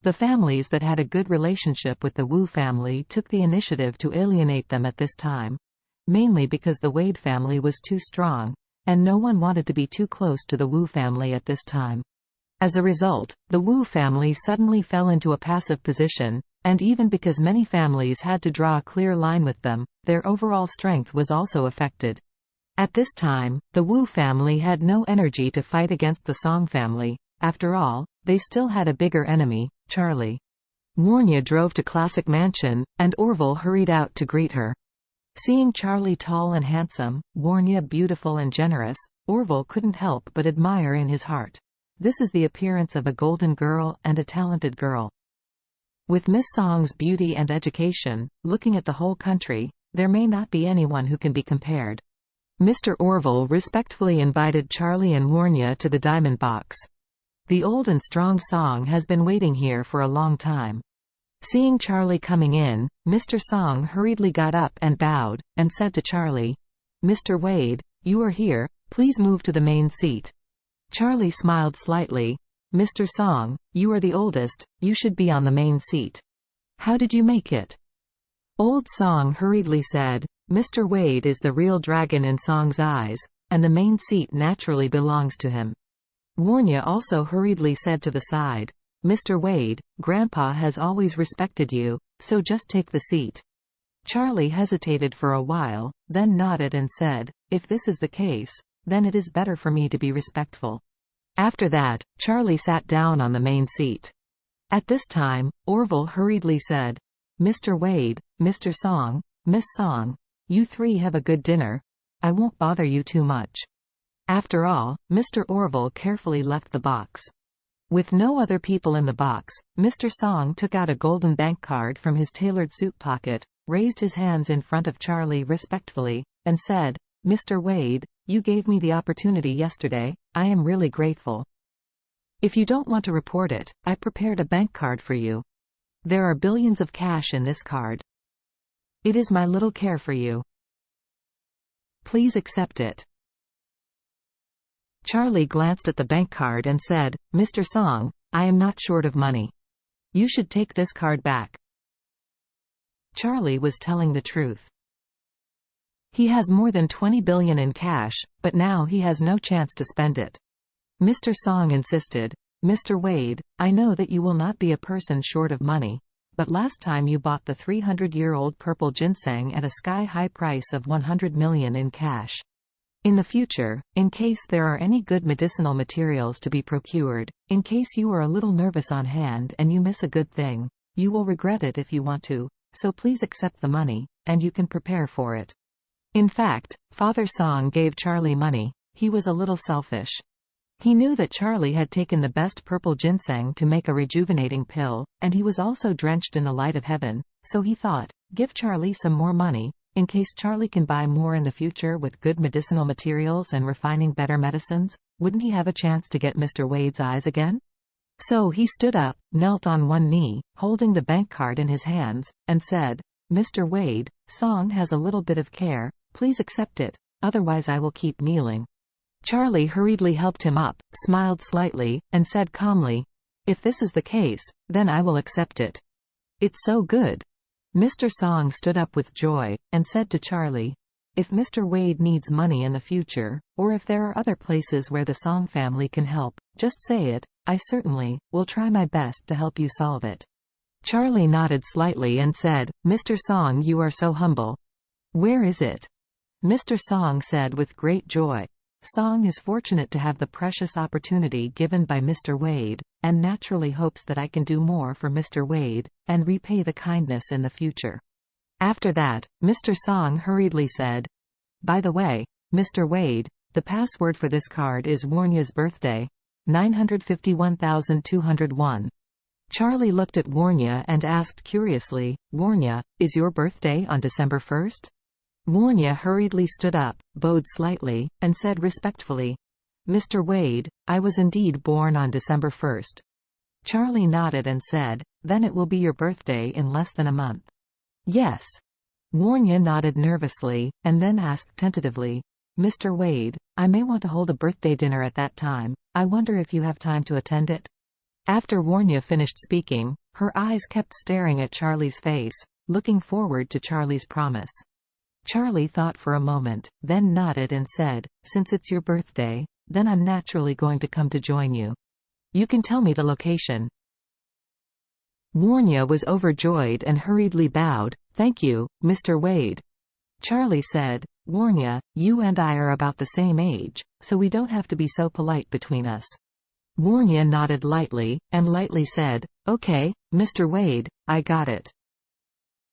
The families that had a good relationship with the Wu family took the initiative to alienate them at this time, mainly because the Wade family was too strong, and no one wanted to be too close to the Wu family at this time. As a result, the Wu family suddenly fell into a passive position, and even because many families had to draw a clear line with them, their overall strength was also affected. At this time, the Wu family had no energy to fight against the Song family. After all, they still had a bigger enemy, Charlie. Warnya drove to Classic Mansion, and Orville hurried out to greet her. Seeing Charlie tall and handsome, Warnya beautiful and generous, Orville couldn't help but admire in his heart. This is the appearance of a golden girl and a talented girl. With Miss Song's beauty and education, looking at the whole country, there may not be anyone who can be compared. Mr. Orville respectfully invited Charlie and Warnya to the diamond box. The old and strong Song has been waiting here for a long time. Seeing Charlie coming in, Mr. Song hurriedly got up and bowed, and said to Charlie, "Mr. Wade, you are here, please move to the main seat." Charlie smiled slightly. "Mr. Song, you are the oldest, you should be on the main seat. How did you make it?" Old Song hurriedly said, "Mr. Wade is the real dragon in Song's eyes, and the main seat naturally belongs to him." Warnya also hurriedly said to the side, "Mr. Wade, Grandpa has always respected you, so just take the seat." Charlie hesitated for a while, then nodded and said, "If this is the case, then it is better for me to be respectful." After that, Charlie sat down on the main seat. At this time, Orville hurriedly said, "Mr. Wade, Mr. Song, Miss Song, you three have a good dinner. I won't bother you too much." After all, Mr. Orville carefully left the box. With no other people in the box, Mr. Song took out a golden bank card from his tailored suit pocket, raised his hands in front of Charlie respectfully, and said, "Mr. Wade, you gave me the opportunity yesterday, I am really grateful. If you don't want to report it, I prepared a bank card for you. There are billions of cash in this card. It is my little care for you. Please accept it." Charlie glanced at the bank card and said, "Mr. Song, I am not short of money. You should take this card back." Charlie was telling the truth. He has more than 20 billion in cash, but now he has no chance to spend it. Mr. Song insisted, "Mr. Wade, I know that you will not be a person short of money, but last time you bought the 300-year-old purple ginseng at a sky-high price of 100 million in cash. In the future, in case there are any good medicinal materials to be procured, in case you are a little nervous on hand and you miss a good thing, you will regret it if you want to, so please accept the money, and you can prepare for it." In fact, Father Song gave Charlie money. He was a little selfish. He knew that Charlie had taken the best purple ginseng to make a rejuvenating pill, and he was also drenched in the light of heaven, so he thought, give Charlie some more money, in case Charlie can buy more in the future with good medicinal materials and refining better medicines. Wouldn't he have a chance to get Mr. Wade's eyes again? So he stood up, knelt on one knee, holding the bank card in his hands, and said, "Mr. Wade, Song has a little bit of care, please accept it, otherwise I will keep kneeling." Charlie hurriedly helped him up, smiled slightly, and said calmly, "If this is the case, then I will accept it. It's so good." Mr. Song stood up with joy, and said to Charlie, "If Mr. Wade needs money in the future, or if there are other places where the Song family can help, just say it, I certainly will try my best to help you solve it." Charlie nodded slightly and said, "Mr. Song, you are so humble. Where is it?" Mr. Song said with great joy, "Song is fortunate to have the precious opportunity given by Mr. Wade, and naturally hopes that I can do more for Mr. Wade, and repay the kindness in the future." After that, Mr. Song hurriedly said, "By the way, Mr. Wade, the password for this card is Warnya's birthday, 951,201. Charlie looked at Warnya and asked curiously, "Warnya, is your birthday on December 1st? Warnya hurriedly stood up, bowed slightly, and said respectfully, "Mr. Wade, I was indeed born on December 1st. Charlie nodded and said, "Then it will be your birthday in less than a month." "Yes." Warnya nodded nervously, and then asked tentatively, "Mr. Wade, I may want to hold a birthday dinner at that time. I wonder if you have time to attend it?" After Warnya finished speaking, her eyes kept staring at Charlie's face, looking forward to Charlie's promise. Charlie thought for a moment, then nodded and said, "Since it's your birthday, then I'm naturally going to come to join you. You can tell me the location." Warnya was overjoyed and hurriedly bowed. "Thank you, Mr. Wade." Charlie said, "Warnya, you and I are about the same age, so we don't have to be so polite between us." Warnya nodded lightly, and lightly said, "Okay, Mr. Wade, I got it."